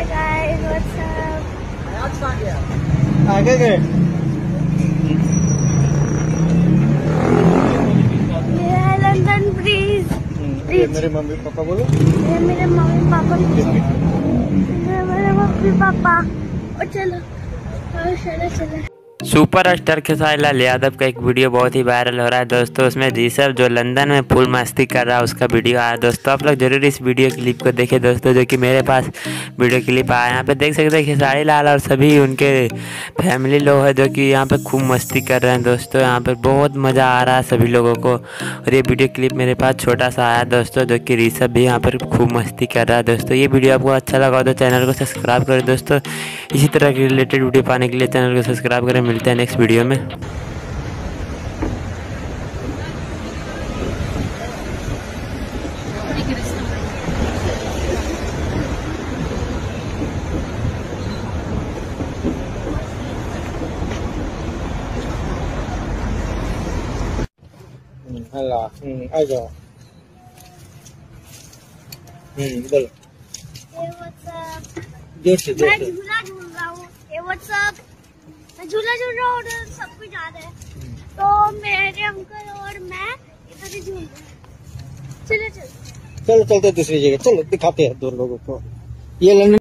Hi guys, what's up? आगे गए ये है लंदन ब्रिज। ये मेरे मम्मी पापा बोलो। ये मेरे मम्मी पापा ये मेरे मम्मी पापा। और चलो चलो सुपर स्टार खेसारी लाल यादव का एक वीडियो बहुत ही वायरल हो रहा है दोस्तों। उसमें ऋषभ जो लंदन में फुल मस्ती कर रहा है उसका वीडियो आया दोस्तों। आप लोग जरूर इस वीडियो क्लिप को देखें दोस्तों, जो कि मेरे पास वीडियो क्लिप आया। यहाँ पे देख सकते हैं खेसारी लाल और सभी उनके फैमिली लोग हैं जो कि यहाँ पे खूब मस्ती कर रहे हैं दोस्तों। यहाँ पर बहुत मज़ा आ रहा है सभी लोगों को। और ये वीडियो क्लिप मेरे पास छोटा सा आया दोस्तों, जो कि ऋषभ भी यहाँ पर खूब मस्ती कर रहा है दोस्तों। ये वीडियो आपको अच्छा लगा तो चैनल को सब्सक्राइब करें दोस्तों। इसी तरह के रिलेटेड वीडियो पाने के लिए चैनल को सब्सक्राइब करें। मिलते हैं नेक्स्ट वीडियो में। अल्लाह आ जाओ। बोलो जोर से मैं झूला झूल रहा हूँ। ये व्हाट्सअप मैं झूला झूल रहा हूँ और सब कुछ आ रहा है। तो मेरे अंकल और मैं इधर ही झूल रहे हैं। चलो चलो चलते दूसरी जगह, चलो दिखाते हैं दो लोगों को। ये लंदन